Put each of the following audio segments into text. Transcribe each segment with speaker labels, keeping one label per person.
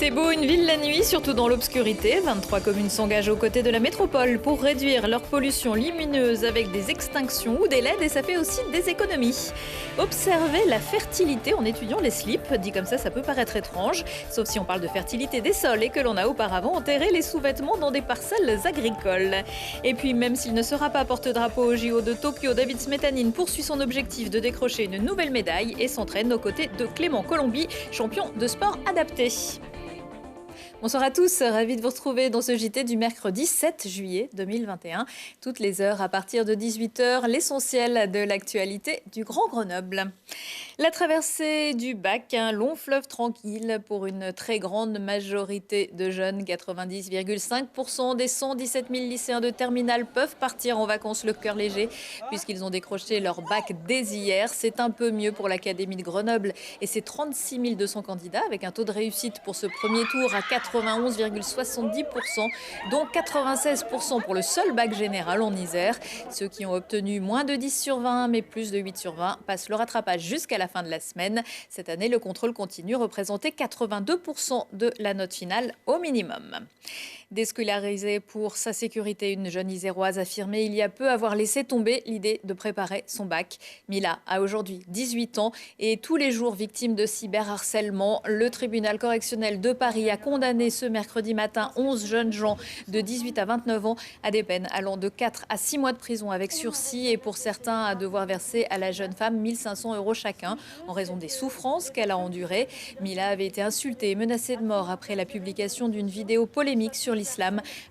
Speaker 1: C'est beau une ville la nuit, surtout dans l'obscurité. 23 communes s'engagent aux côtés de la métropole pour réduire leur pollution lumineuse avec des extinctions ou des LED et ça fait aussi des économies. Observer la fertilité en étudiant les slips, dit comme ça peut paraître étrange, sauf si on parle de fertilité des sols et que l'on a auparavant enterré les sous-vêtements dans des parcelles agricoles. Et puis même s'il ne sera pas porte-drapeau au JO de Tokyo, David Smetanine poursuit son objectif de décrocher une nouvelle médaille et s'entraîne aux côtés de Clément Colombi, champion de sport adapté. Bonsoir à tous, ravi de vous retrouver dans ce JT du mercredi 7 juillet 2021. Toutes les heures à partir de 18h, l'essentiel de l'actualité du Grand Grenoble. La traversée du Bac, un long fleuve tranquille pour une très grande majorité de jeunes. 90,5% des 117 000 lycéens de terminale peuvent partir en vacances le cœur léger puisqu'ils ont décroché leur bac dès hier. C'est un peu mieux pour l'Académie de Grenoble et ses 36 200 candidats avec un taux de réussite pour ce premier tour à 91,70%, dont 96% pour le seul bac général en Isère. Ceux qui ont obtenu moins de 10 sur 20 mais plus de 8 sur 20 passent le rattrapage jusqu'à la fin de la semaine. Cette année, le contrôle continu représentait 82% de la note finale au minimum. Déscolarisée pour sa sécurité, une jeune Iséroise affirmait il y a peu avoir laissé tomber l'idée de préparer son bac. Mila a aujourd'hui 18 ans et tous les jours victime de cyberharcèlement. Le tribunal correctionnel de Paris a condamné ce mercredi matin 11 jeunes gens de 18 à 29 ans à des peines allant de 4 à 6 mois de prison avec sursis et pour certains à devoir verser à la jeune femme 1 500 € chacun en raison des souffrances qu'elle a endurées. Mila avait été insultée et menacée de mort après la publication d'une vidéo polémique sur l'islam.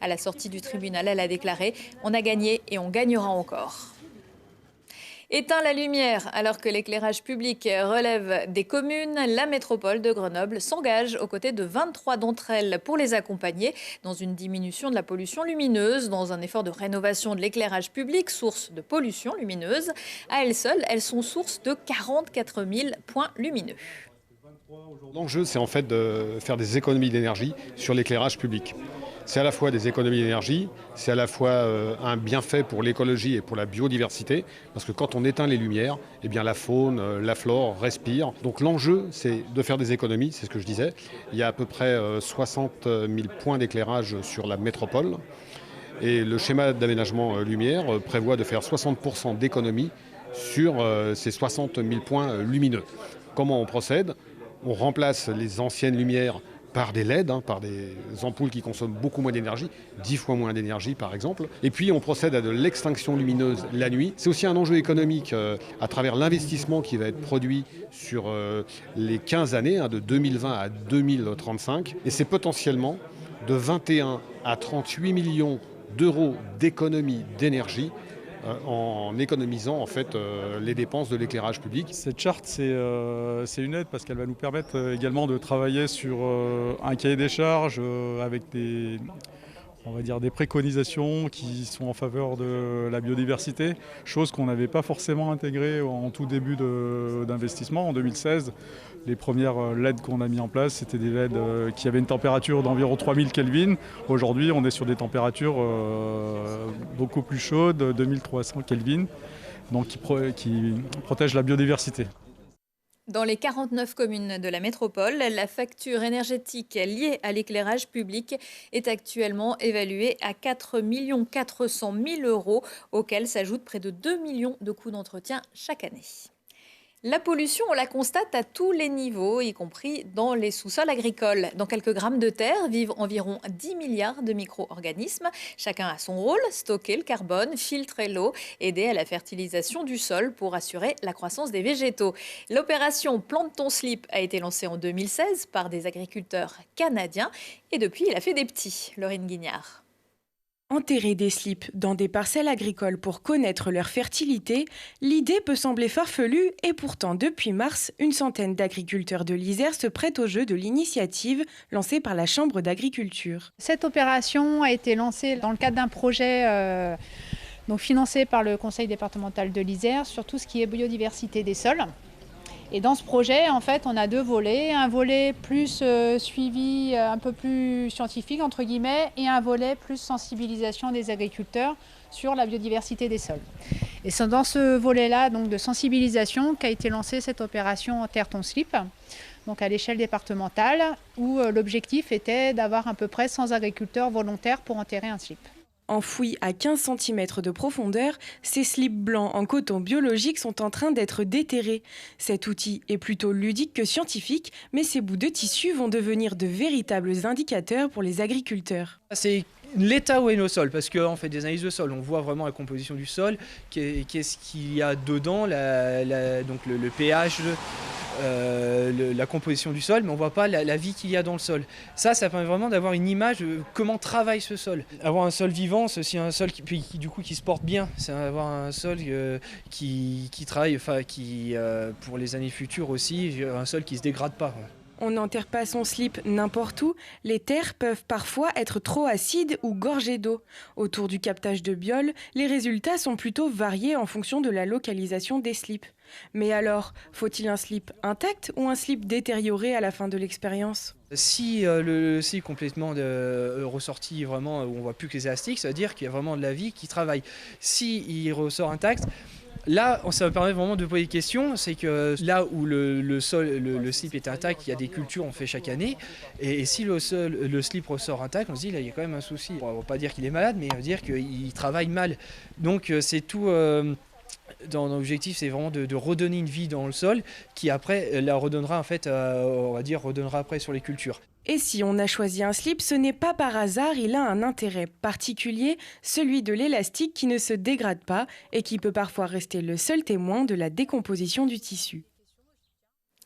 Speaker 1: À la sortie du tribunal, elle a déclaré « On a gagné et on gagnera encore ». Éteint la lumière alors que l'éclairage public relève des communes, la métropole de Grenoble s'engage aux côtés de 23 d'entre elles pour les accompagner dans une diminution de la pollution lumineuse, dans un effort de rénovation de l'éclairage public, source de pollution lumineuse. À elles seules, elles sont source de 44 000 points lumineux.
Speaker 2: L'enjeu, c'est en fait de faire des économies d'énergie sur l'éclairage public. C'est à la fois des économies d'énergie, c'est à la fois un bienfait pour l'écologie et pour la biodiversité, parce que quand on éteint les lumières, eh bien la faune, la flore respire. Donc l'enjeu, c'est de faire des économies, c'est ce que je disais. Il y a à peu près 60 000 points d'éclairage sur la métropole. Et le schéma d'aménagement lumière prévoit de faire 60% d'économies sur ces 60 000 points lumineux. Comment on procède ? On remplace les anciennes lumières par des LED, par des ampoules qui consomment beaucoup moins d'énergie, 10 fois moins d'énergie par exemple. Et puis on procède à de l'extinction lumineuse la nuit. C'est aussi un enjeu économique à travers l'investissement qui va être produit sur les 15 années, de 2020 à 2035. Et c'est potentiellement de 21 à 38 millions d'euros d'économie d'énergie en économisant en fait les dépenses de l'éclairage public.
Speaker 3: Cette charte, c'est une aide parce qu'elle va nous permettre également de travailler sur un cahier des charges avec des préconisations qui sont en faveur de la biodiversité, chose qu'on n'avait pas forcément intégrée en tout début d'investissement. En 2016, les premières LED qu'on a mis en place, c'était des LED qui avaient une température d'environ 3000 Kelvin. Aujourd'hui, on est sur des températures beaucoup plus chaudes, 2300 Kelvin, donc qui protègent la biodiversité.
Speaker 1: Dans les 49 communes de la métropole, la facture énergétique liée à l'éclairage public est actuellement évaluée à 4 400 000 €, auxquels s'ajoutent près de 2 millions de coûts d'entretien chaque année. La pollution, on la constate à tous les niveaux, y compris dans les sous-sols agricoles. Dans quelques grammes de terre vivent environ 10 milliards de micro-organismes. Chacun a son rôle, stocker le carbone, filtrer l'eau, aider à la fertilisation du sol pour assurer la croissance des végétaux. L'opération Plante ton slip a été lancée en 2016 par des agriculteurs canadiens et depuis, elle a fait des petits. Laurine Guignard.
Speaker 4: Enterrer des slips dans des parcelles agricoles pour connaître leur fertilité, l'idée peut sembler farfelue et pourtant depuis mars, une centaine d'agriculteurs de l'Isère se prêtent au jeu de l'initiative lancée par la Chambre d'agriculture.
Speaker 5: Cette opération a été lancée dans le cadre d'un projet financé par le Conseil départemental de l'Isère sur tout ce qui est biodiversité des sols. Et dans ce projet, en fait, on a deux volets. Un volet plus suivi, un peu plus scientifique, entre guillemets, et un volet plus sensibilisation des agriculteurs sur la biodiversité des sols. Et c'est dans ce volet-là donc, de sensibilisation qu'a été lancée cette opération Terre ton slip, donc à l'échelle départementale, où l'objectif était d'avoir à peu près 100 agriculteurs volontaires pour enterrer un slip.
Speaker 4: Enfouis à 15 cm de profondeur, ces slips blancs en coton biologique sont en train d'être déterrés. Cet outil est plutôt ludique que scientifique, mais ces bouts de tissu vont devenir de véritables indicateurs pour les agriculteurs.
Speaker 6: C'est l'état où est nos sols, parce qu'on fait des analyses de sol, on voit vraiment la composition du sol, qu'est-ce qu'il y a dedans, donc le pH, la composition du sol, mais on ne voit pas la vie qu'il y a dans le sol. Ça permet vraiment d'avoir une image de comment travaille ce sol. Avoir un sol vivant, c'est aussi un sol qui se porte bien, c'est avoir un sol qui travaille, pour les années futures aussi, un sol qui ne se dégrade pas.
Speaker 4: On n'enterre pas son slip n'importe où. Les terres peuvent parfois être trop acides ou gorgées d'eau. Autour du captage de biole, les résultats sont plutôt variés en fonction de la localisation des slips. Mais alors, faut-il un slip intact ou un slip détérioré à la fin de l'expérience ?
Speaker 6: Si le slip complètement ressorti vraiment où on voit plus que les élastiques, ça veut dire qu'il y a vraiment de la vie qui travaille. Si il ressort intact, là, ça me permet vraiment de poser des questions. C'est que là où le slip est intact, il y a des cultures on fait chaque année. Et si le slip ressort intact, on se dit là il y a quand même un souci. On ne va pas dire qu'il est malade, mais on va dire qu'il travaille mal. Donc c'est tout. Dans l'objectif, c'est vraiment de redonner une vie dans le sol, qui après la redonnera en fait, on va dire redonnera après sur les cultures.
Speaker 4: Et si on a choisi un slip, ce n'est pas par hasard, il a un intérêt particulier, celui de l'élastique qui ne se dégrade pas et qui peut parfois rester le seul témoin de la décomposition du tissu.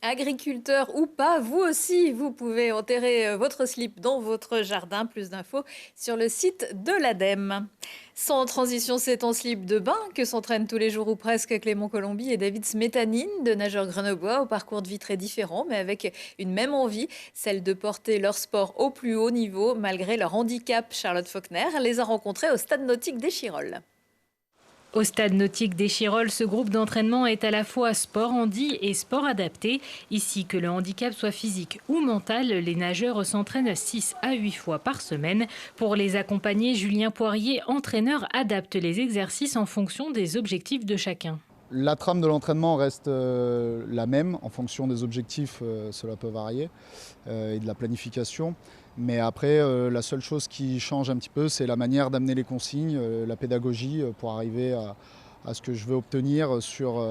Speaker 1: Agriculteur ou pas, vous aussi, vous pouvez enterrer votre slip dans votre jardin. Plus d'infos sur le site de l'ADEME. Sans transition, c'est en slip de bain que s'entraînent tous les jours ou presque Clément Colombi et David Smetanine, deux nageurs grenoblois au parcours de vie très différent, mais avec une même envie, celle de porter leur sport au plus haut niveau malgré leur handicap. Charlotte Faulkner les a rencontrés au stade nautique d'Échirolles.
Speaker 7: Au stade nautique d'Échirolles, ce groupe d'entraînement est à la fois sport handi et sport adapté. Ici, que le handicap soit physique ou mental, les nageurs s'entraînent 6 à 8 fois par semaine. Pour les accompagner, Julien Poirier, entraîneur, adapte les exercices en fonction des objectifs de chacun.
Speaker 8: La trame de l'entraînement reste la même en fonction des objectifs, cela peut varier, et de la planification. Mais après, la seule chose qui change un petit peu, c'est la manière d'amener les consignes, la pédagogie pour arriver à ce que je veux obtenir sur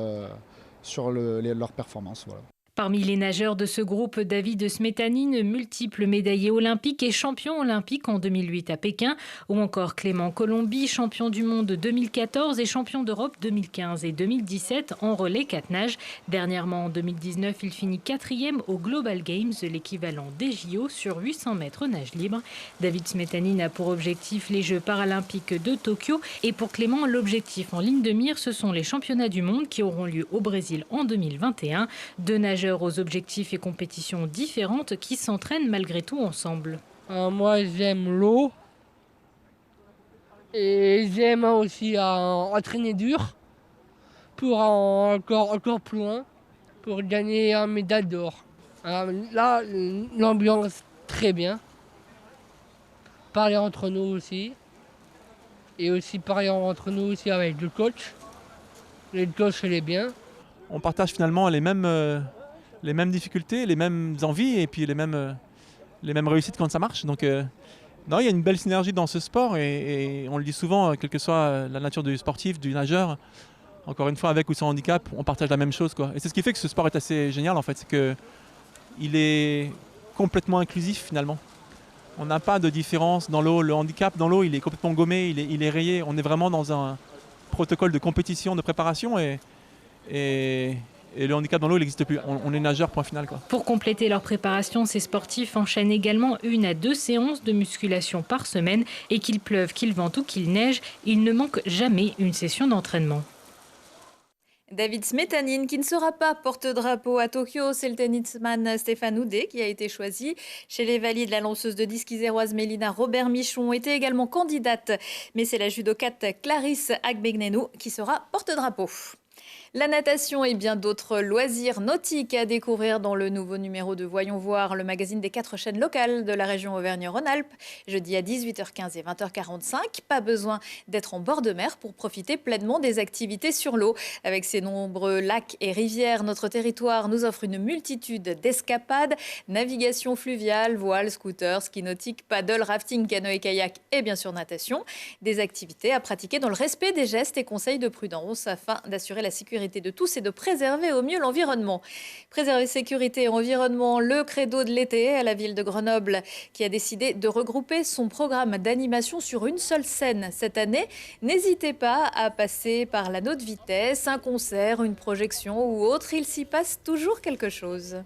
Speaker 8: leur performance. Voilà.
Speaker 7: Parmi les nageurs de ce groupe, David Smetanine, multiple médaillé olympique et champion olympique en 2008 à Pékin, ou encore Clément Colombi, champion du monde 2014 et champion d'Europe 2015 et 2017 en relais 4 nages. Dernièrement, en 2019, il finit 4e au Global Games, l'équivalent des JO sur 800 mètres nage libre. David Smetanine a pour objectif les Jeux paralympiques de Tokyo et pour Clément, l'objectif en ligne de mire, ce sont les championnats du monde qui auront lieu au Brésil en 2021. Deux nageurs aux objectifs et compétitions différentes qui s'entraînent malgré tout ensemble.
Speaker 9: Moi j'aime l'eau et j'aime aussi entraîner dur pour encore plus loin pour gagner une médaille d'or. Là l'ambiance très bien, parler entre nous aussi et aussi parler entre nous aussi avec le coach. Le coach il est bien.
Speaker 10: On partage finalement les mêmes difficultés, les mêmes envies et puis les mêmes réussites quand ça marche. Donc non, il y a une belle synergie dans ce sport et on le dit souvent, quelle que soit la nature du sportif, du nageur, encore une fois avec ou sans handicap, on partage la même chose, quoi. Et c'est ce qui fait que ce sport est assez génial en fait, c'est qu'il est complètement inclusif finalement. On n'a pas de différence dans l'eau, le handicap dans l'eau il est complètement gommé, il est rayé, on est vraiment dans un protocole de compétition, de préparation et le handicap dans l'eau, il n'existe plus. On est nageur, point final, quoi.
Speaker 7: Pour compléter leur préparation, ces sportifs enchaînent également 1 à 2 séances de musculation par semaine. Et qu'il pleuve, qu'il vente ou qu'il neige, il ne manque jamais une session d'entraînement.
Speaker 1: David Smetanine, qui ne sera pas porte-drapeau à Tokyo, c'est le tennisman Stéphane Houdet qui a été choisi. Chez les valides, la lanceuse de disque iséroise Mélina Robert-Michon était également candidate. Mais c'est la judokate Clarisse Agbegnenu qui sera porte-drapeau. La natation et bien d'autres loisirs nautiques à découvrir dans le nouveau numéro de Voyons voir, le magazine des 4 chaînes locales de la région Auvergne-Rhône-Alpes. Jeudi à 18h15 et 20h45. Pas besoin d'être en bord de mer pour profiter pleinement des activités sur l'eau. Avec ses nombreux lacs et rivières, notre territoire nous offre une multitude d'escapades. Navigation fluviale, voile, scooter, ski nautique, paddle, rafting, canoë-kayak et bien sûr natation. Des activités à pratiquer dans le respect des gestes et conseils de prudence afin d'assurer la sécurité de tous et de préserver au mieux l'environnement. Préserver sécurité et environnement, le credo de l'été à la ville de Grenoble qui a décidé de regrouper son programme d'animation sur une seule scène cette année. N'hésitez pas à passer par la note vitesse, un concert, une projection ou autre, il s'y passe toujours quelque chose.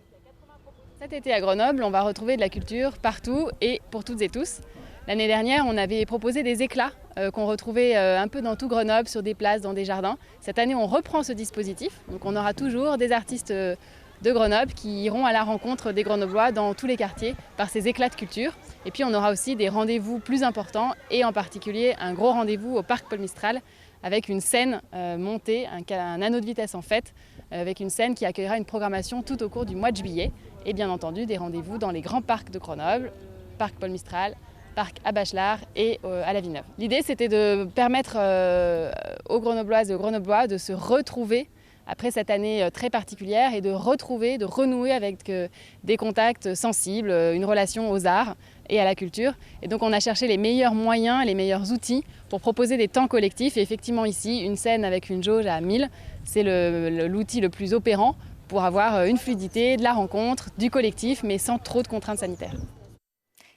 Speaker 11: Cet été à Grenoble, on va retrouver de la culture partout et pour toutes et tous. L'année dernière, on avait proposé des éclats qu'on retrouvait un peu dans tout Grenoble, sur des places, dans des jardins. Cette année, on reprend ce dispositif. Donc on aura toujours des artistes de Grenoble qui iront à la rencontre des Grenoblois dans tous les quartiers par ces éclats de culture. Et puis on aura aussi des rendez-vous plus importants et en particulier un gros rendez-vous au parc Paul Mistral avec une scène montée, un anneau de vitesse en fait, avec une scène qui accueillera une programmation tout au cours du mois de juillet. Et bien entendu des rendez-vous dans les grands parcs de Grenoble, parc Paul Mistral, parc à Bachelard et à la Villeneuve. L'idée, c'était de permettre aux Grenobloises et aux Grenoblois de se retrouver après cette année très particulière et de renouer avec des contacts sensibles, une relation aux arts et à la culture. Et donc on a cherché les meilleurs moyens, les meilleurs outils pour proposer des temps collectifs. Et effectivement ici, une scène avec une jauge à 1000, c'est l'outil le plus opérant pour avoir une fluidité, de la rencontre, du collectif, mais sans trop de contraintes sanitaires.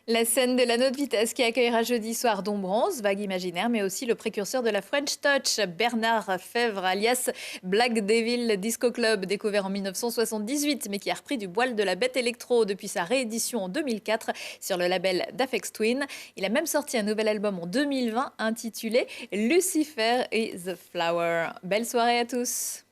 Speaker 1: La scène de l'anneau de vitesse qui accueillera jeudi soir Dombrance, vague imaginaire, mais aussi le précurseur de la French Touch, Bernard Fèvre, alias Black Devil Disco Club, découvert en 1978, mais qui a repris du poil de la bête électro depuis sa réédition en 2004 sur le label d'Aphex Twin. Il a même sorti un nouvel album en 2020 intitulé Lucifer et The Flower. Belle soirée à tous.